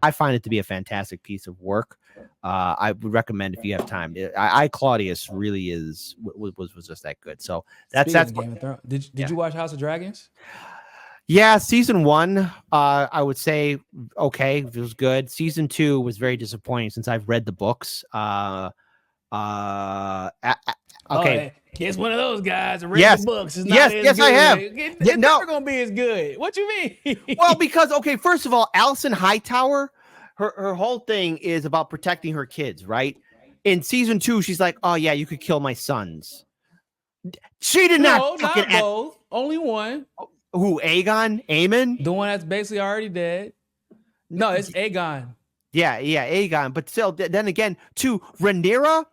I find it to be a fantastic piece of work. I would recommend if you have time. I Claudius really was just that good. So Speaking that's of what. Game of Thrones, did Yeah. you watch House of Dragons? Yeah, season 1, I would say okay, it was good. Season 2 was very disappointing since I've read the books. Uh, a- a- Oh, okay, it's one of those guys that read the yes, books. It's not yes, as yes, I have. good. Yeah, It's no, never gonna be as good. What you mean? well, because okay, first of all, Alison Hightower, her whole thing is about protecting her kids, right? In season 2, she's like, "Oh yeah, you could kill my sons." She did not No, fucking not both. Only one. who Aegon, Aemon. The one that's basically already dead. No, it's Aegon. Yeah, Aegon. But still, then again, to Rhaenyra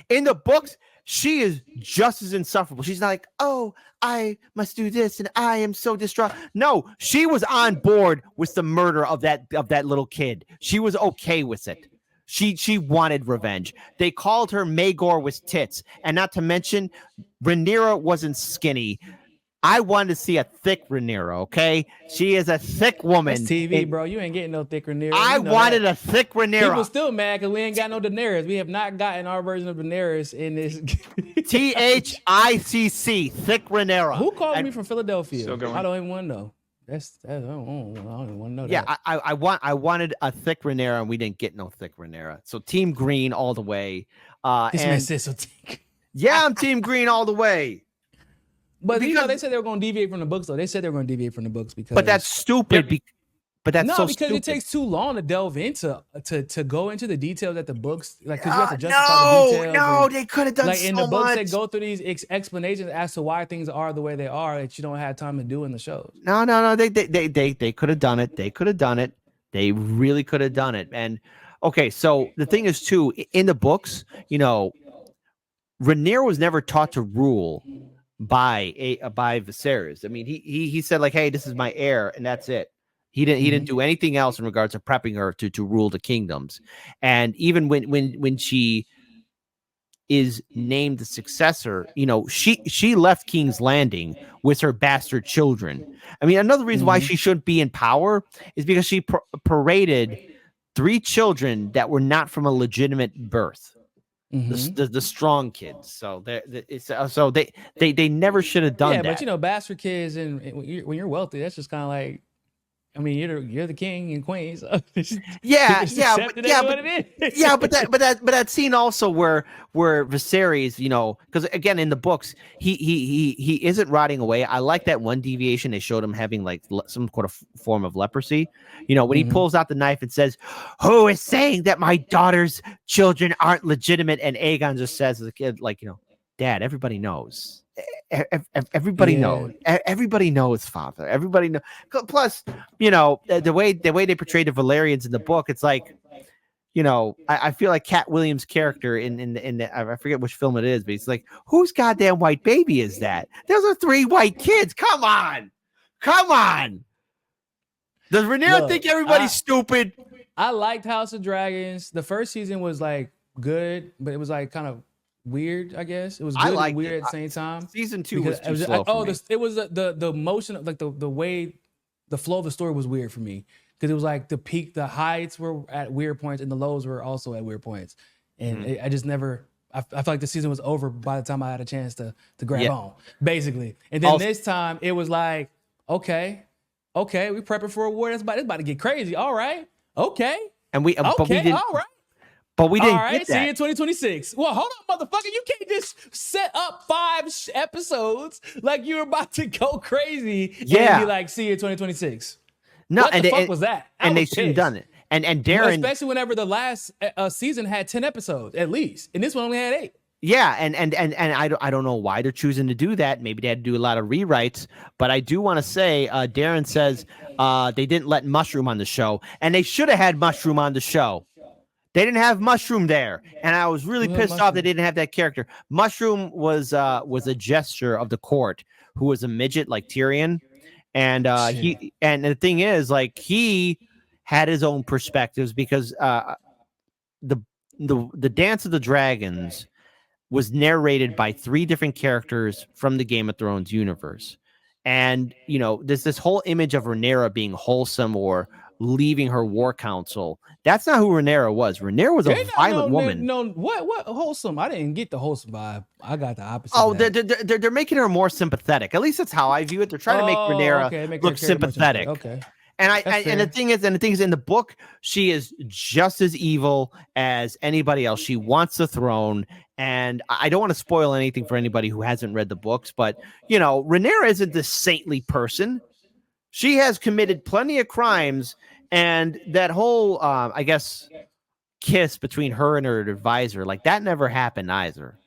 in the books, she is just as insufferable. She's not like, oh, I must do this, and I am so distraught. No, she was on board with the murder of that little kid. She was okay with it. She wanted revenge. They called her Maegor with tits, and not to mention, Rhaenyra wasn't skinny. I wanted to see a thick Rhaenyra, okay? She is a thick woman. That's TV, bro. You ain't getting no thick Rhaenyra. I wanted a thick Rhaenyra. People still mad because we ain't got no Daenerys. We have not gotten our version of Daenerys in this. THICC, thick Rhaenyra. Who called me from Philadelphia? Still going. I don't even want to know. I don't even want to know Yeah, that. I wanted a thick Rhaenyra, and we didn't get no thick Rhaenyra. So Team Green all the way. This man says so. Yeah, I'm Team Green all the way. But they said they were going to deviate from the books, though. They said they were going to deviate from the books because. But that's stupid. But that's so because stupid. it takes too long to delve into to go into the details that the books because you have to justify the details. No, they could have done like so in the books much. they go through these explanations as to why things are the way they are that you don't have time to do in the shows. No. They could have done it. They could have done it. They really could have done it. And okay, so the thing is too, in the books, Rhaenyra was never taught to rule by Viserys. I mean, he said like, hey, this is my heir, and that's it. He didn't do anything else in regards to prepping her to rule the kingdoms. And even when she is named the successor, she left King's Landing with her bastard children. I mean, another reason why she shouldn't be in power is because she paraded 3 children that were not from a legitimate birth. The strong kids, so they never should have done that. But bastard kids, and when you're wealthy, that's just kind of like, I mean, you're the king and queen. So but that scene also where Viserys, because again in the books he isn't rotting away. I like that one deviation they showed him having like some kind of form of leprosy. When he pulls out the knife and says, "Who is saying that my daughter's children aren't legitimate?" And Aegon just says as a kid, like, Dad, everybody knows. Everybody knows. Everybody knows, Father. Everybody knows. Plus, the way they portrayed the Valerians in the book, it's like, I feel like Cat Williams' character in the I forget which film it is, but it's like, whose goddamn white baby is that? Those are 3 white kids. Come on. Does Rhaenyra think everybody's stupid? I liked House of Dragons. The first season was like good, but it was like kind of weird, I guess. It was good and weird at the same time. Season 2 was too slow for me. It was the motion of like the way the flow of the story was weird for me because it was like the heights were at weird points and the lows were also at weird points, and I just never. I felt like the season was over by the time I had a chance to grab on, basically. And then this time it was like, okay, we prepping for a war that's about to get crazy. All right, okay, but we didn't. All right. But we didn't All right, get that. see you in 2026. Well, hold on, motherfucker. You can't just set up 5 episodes like you're about to go crazy and be like, see you in 2026. No, what the fuck was that? And they shouldn't have done it. And Darren... especially whenever the last season had 10 episodes, at least. And this one only had 8. Yeah, and I don't know why they're choosing to do that. Maybe they had to do a lot of rewrites. But I do want to say, Darren says they didn't let Mushroom on the show. And they should have had Mushroom on the show. They didn't have Mushroom there, and I was really pissed off they didn't have that character. Mushroom was a gesture of the court who was a midget like Tyrion, and the thing is, like, he had his own perspectives because the Dance of the Dragons was narrated by 3 different characters from the Game of Thrones universe, and there's this whole image of Rhaenyra being wholesome or leaving her war council. That's not who Rhaenyra was. Rhaenyra was a violent woman. No, what wholesome? I didn't get the wholesome vibe. I got the opposite. Oh, they're making her more sympathetic. At least that's how I view it. They're trying to make Rhaenyra look sympathetic. Okay. And the thing is, in the book, she is just as evil as anybody else. She wants the throne, and I don't want to spoil anything for anybody who hasn't read the books, but Rhaenyra isn't this saintly person. She has committed plenty of crimes, and that whole, I guess, kiss between her and her advisor, like that never happened either.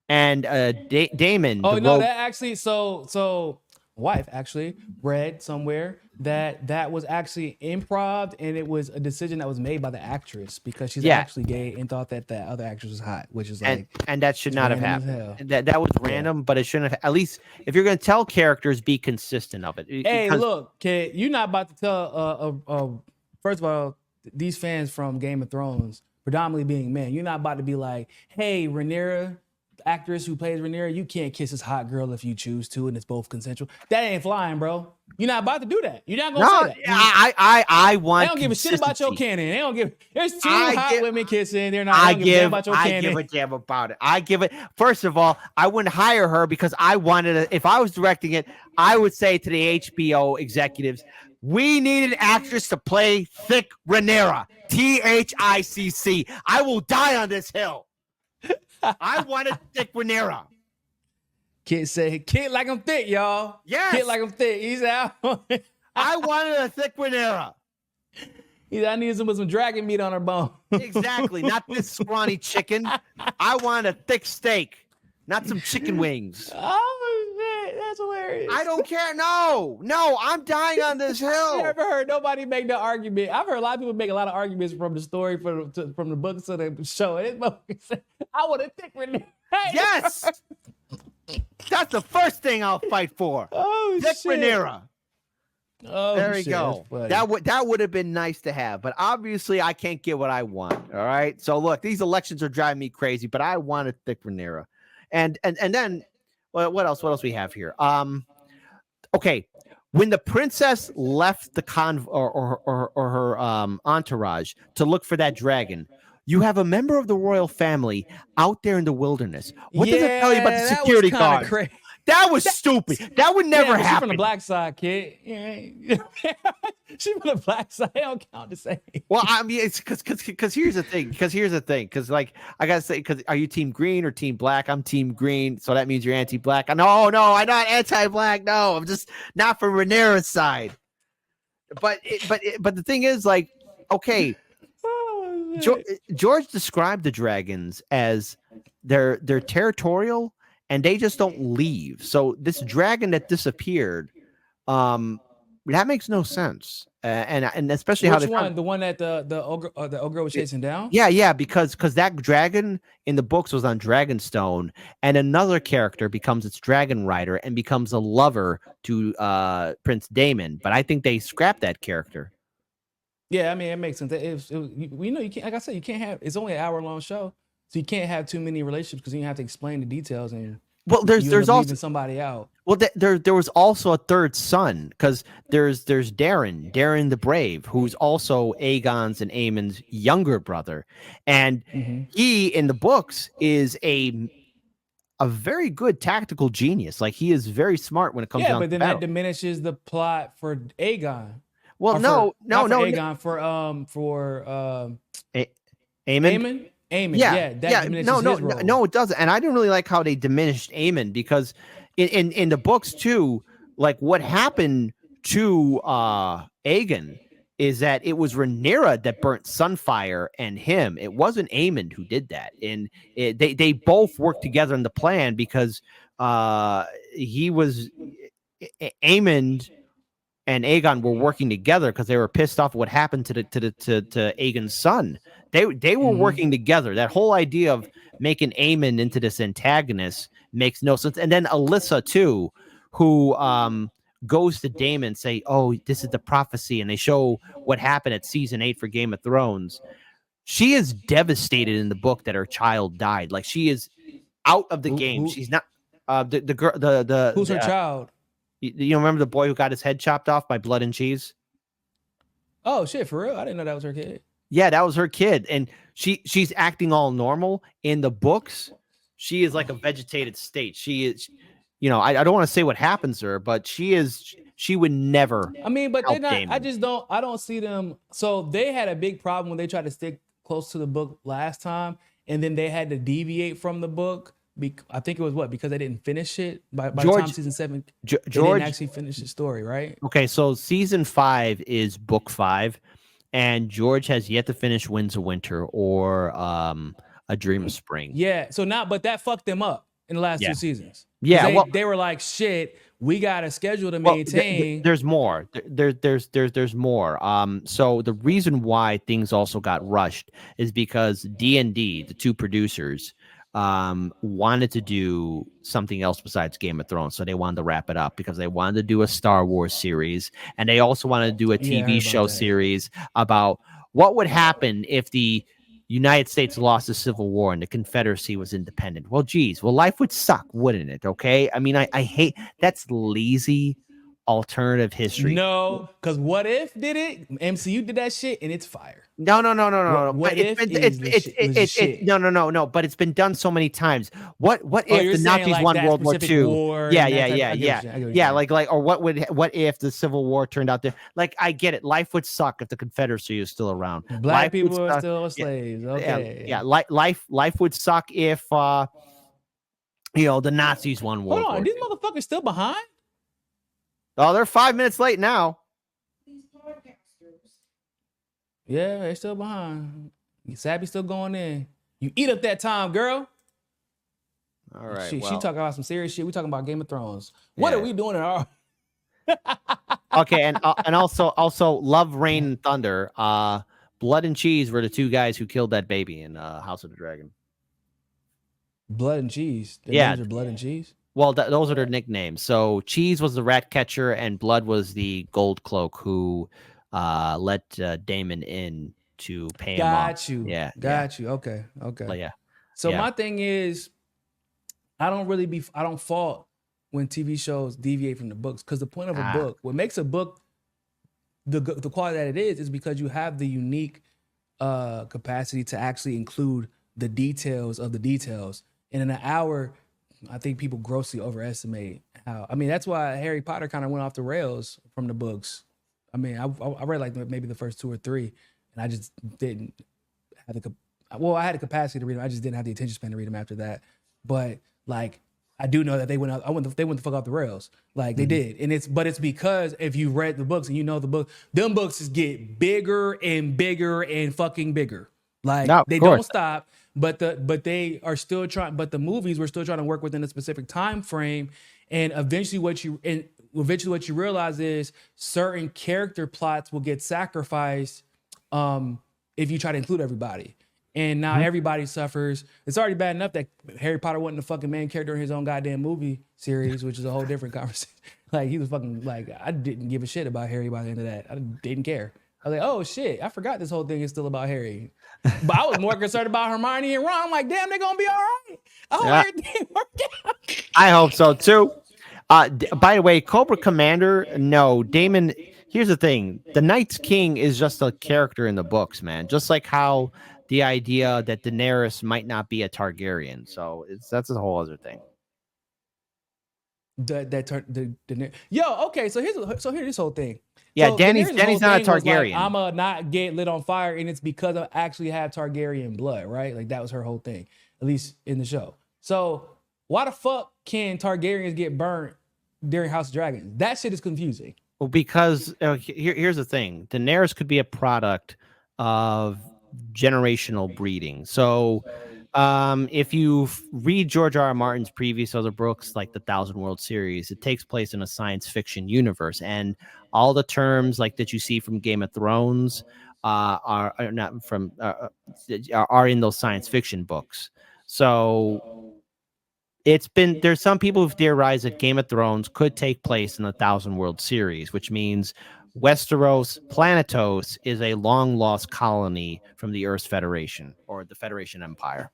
And Damon. Oh no, that actually so. Wife actually read somewhere that was actually improv, and it was a decision that was made by the actress because she's actually gay and thought that other actress was hot, which is like and that should not have happened. That was random, but it shouldn't have. At least if you're going to tell characters, be consistent of it. Hey, look, kid, you're not about to tell. First of all, these fans from Game of Thrones, predominantly being men, you're not about to be like, hey, Rhaenyra, actress who plays Rhaenyra, you can't kiss this hot girl if you choose to, and it's both consensual. That ain't flying, bro. You're not about to do that. You're not gonna say that. I want. They don't give a shit about your canon. They don't give. There's two hot women kissing. They're not. I give a damn about your canon. I give a damn about it. I give it. First of all, I wouldn't hire her because I wanted it. If I was directing it, I would say to the HBO executives, we need an actress to play thick Rhaenyra. THICC. I will die on this hill. I want a thick Rhaenyra. Kid say, kid like I'm thick, y'all. Yes. Kid like I'm thick. He's out. I wanted a thick Rhaenyra. He's I needed some dragon meat on her bone. Exactly. Not this scrawny chicken. I want a thick steak, not some chicken wings. Oh, shit. That's hilarious. I don't care. No, I'm dying on this hill. I never heard nobody make the argument. I've heard a lot of people make a lot of arguments from the story, from the books to the show. I want a thick Rhaenyra. Yes. That's the first thing I'll fight for. Oh, thick shit. Rhaenyra. Oh, there we go. That would have been nice to have, but obviously I can't get what I want. All right. So look, these elections are driving me crazy, but I want a thick Rhaenyra. And then what else? What else we have here? Okay. When the princess left the or her entourage to look for that dragon, you have a member of the royal family out there in the wilderness. What does it tell you about the security guard? That was stupid. That would never happen. She's from the black side, kid. She's from the black side. They don't count the same. Well, I mean, it's because here's the thing. Because like I gotta say, because are you team green or team black? I'm team green, so that means you're anti-black. No, I'm not anti-black. No, I'm just not from Rhaenyra's side. But the thing is, like, okay, George described the dragons as they're territorial. And they just don't leave. So this dragon that disappeared, that makes no sense. And especially the one that the ogre was chasing down. Yeah, because that dragon in the books was on Dragonstone, and another character becomes its dragon rider and becomes a lover to Prince Daemon. But I think they scrapped that character. Yeah, I mean it makes sense. You can't. Like I said, you can't have. It's only an hour-long show. So you can't have too many relationships because you have to explain the details and there's also somebody out. Well, there was also a third son because there's Darren the Brave, who's also Aegon's and Aemon's younger brother, and he in the books is a very good tactical genius. Like he is very smart when it comes down. Yeah, but then that diminishes the plot for Aegon. Well, no, Aegon for Aemon. Aemon. No, it doesn't. And I didn't really like how they diminished Aemon because in the books too, like what happened to Aegon is that it was Rhaenyra that burnt Sunfire and him. It wasn't Aemon who did that. And they both worked together in the plan because he was Aemon and Aegon were working together because they were pissed off what happened to Aegon's son. They were working together. That whole idea of making Aemon into this antagonist makes no sense. And then Alyssa too, who goes to Daemon and say, "Oh, this is the prophecy," and they show what happened at season 8 for Game of Thrones. She is devastated in the book that her child died. Like she is out of the game. She's not the girl. Who's her child? You remember the boy who got his head chopped off by Blood and Cheese? Oh shit, for real? I didn't know that was her kid. Yeah, that was her kid, and she's acting all normal in the books. She is like a vegetated state. She is, I don't want to say what happens to her, but she would never I mean, but they're help not. Damon. I don't see them. So they had a big problem when they tried to stick close to the book last time, and then they had to deviate from the book. I think it was because they didn't finish it by the time season 7. They George didn't actually finish the story, right? Okay, so season 5 is book 5, and George has yet to finish Winds of Winter or A Dream of Spring. Yeah. So now, but that fucked them up in the last 2 seasons. Yeah, they were like, shit, we got a schedule to maintain. There's more. There's more. So the reason why things also got rushed is because D&D, the 2 producers, wanted to do something else besides Game of Thrones. So they wanted to wrap it up because they wanted to do a Star Wars series, and they also wanted to do a TV show series about what would happen if the United States lost the Civil War and the Confederacy was independent. Well, geez, life would suck, wouldn't it? Okay. I mean, I hate that's lazy alternative history. No, because What If did it? MCU did that shit, and it's fire. No. What if no. But it's been done so many times. What if the Nazis like won World War II? Yeah. Like, or what if the Civil War turned out to, like, I get it. Life would suck if the Confederacy is still around. Black people are still slaves. Okay. Yeah. Life would suck if the Nazis won World War II. These motherfuckers still behind? Oh, they're 5 minutes late now. Yeah, they're still behind. Sabby's still going in. You eat up that time, girl. All right. She talking about some serious shit. We talking about Game of Thrones. What are we doing in our? Okay, and also Love, Rain, and Thunder. Blood and Cheese were the 2 guys who killed that baby in House of the Dragon. Blood and Cheese. Their names are Blood and Cheese. Well, those are their nicknames. So Cheese was the rat catcher, and Blood was the gold cloak who let Damon in to pay him off. Got you. Yeah. Got you. Okay. Yeah. So my thing is, I don't fault when TV shows deviate from the books, because the point of a book, what makes a book the quality that it is because you have the unique capacity to actually include the details of the details. And in an hour, I think people grossly overestimate how. I mean, that's why Harry Potter kind of went off the rails from the books. I mean, I read like maybe the first 2 or 3, and I just didn't have I had the capacity to read them. I just didn't have the attention span to read them after that. But like, I do know that they went the fuck off the rails. Like they did. And it's because if you read the books and you know the book, them books just get bigger and bigger and fucking bigger. Like they don't stop. But they are still trying. But the movies were still trying to work within a specific time frame, and eventually what you realize is certain character plots will get sacrificed if you try to include everybody. And now everybody suffers. It's already bad enough that Harry Potter wasn't the fucking main character in his own goddamn movie series, which is a whole different conversation. Like he was fucking like, I didn't give a shit about Harry by the end of that. I didn't care. I was like, oh shit, I forgot this whole thing is still about Harry. But I was more concerned about Hermione and Ron. I'm like, damn, they're gonna be all right. I hope everything worked out. I hope so too. By the way, Cobra Commander, no, Damon. Here's the thing: the Night's King is just a character in the books, man. Just like how the idea that Daenerys might not be a Targaryen, so that's a whole other thing. Okay. So here's this whole thing. Yeah, so Danny's not a Targaryen. Like, I'ma not get lit on fire, and it's because I actually have Targaryen blood, right? Like that was her whole thing, at least in the show. So why the fuck can Targaryens get burnt during House of Dragons? That shit is confusing. Well, because here's the thing: Daenerys could be a product of generational breeding. So if you read George R.R. Martin's previous other books, like the Thousand World series, it takes place in a science fiction universe, and all the terms like that you see from Game of Thrones are not from are in those science fiction books. So there's some people who've theorized that Game of Thrones could take place in the Thousand World series, which means Westeros, Planetos, is a long lost colony from the Earth's Federation or the Federation Empire.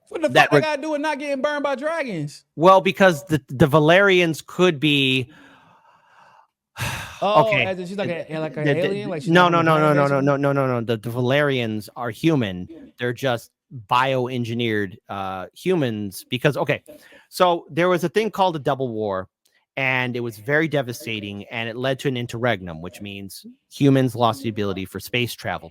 What the fuck I gotta do with not getting burned by dragons? Well, because the Valerians could be Oh, Okay. as in she's like an The- alien. Like she's no, not no, from a no, no, planet, no, no, basically? no, no, no, no. The Valerians are human. They're just bioengineered humans because okay, so there was a thing called a double war, and it was very devastating, and it led to an interregnum, which means humans lost the ability for space travel.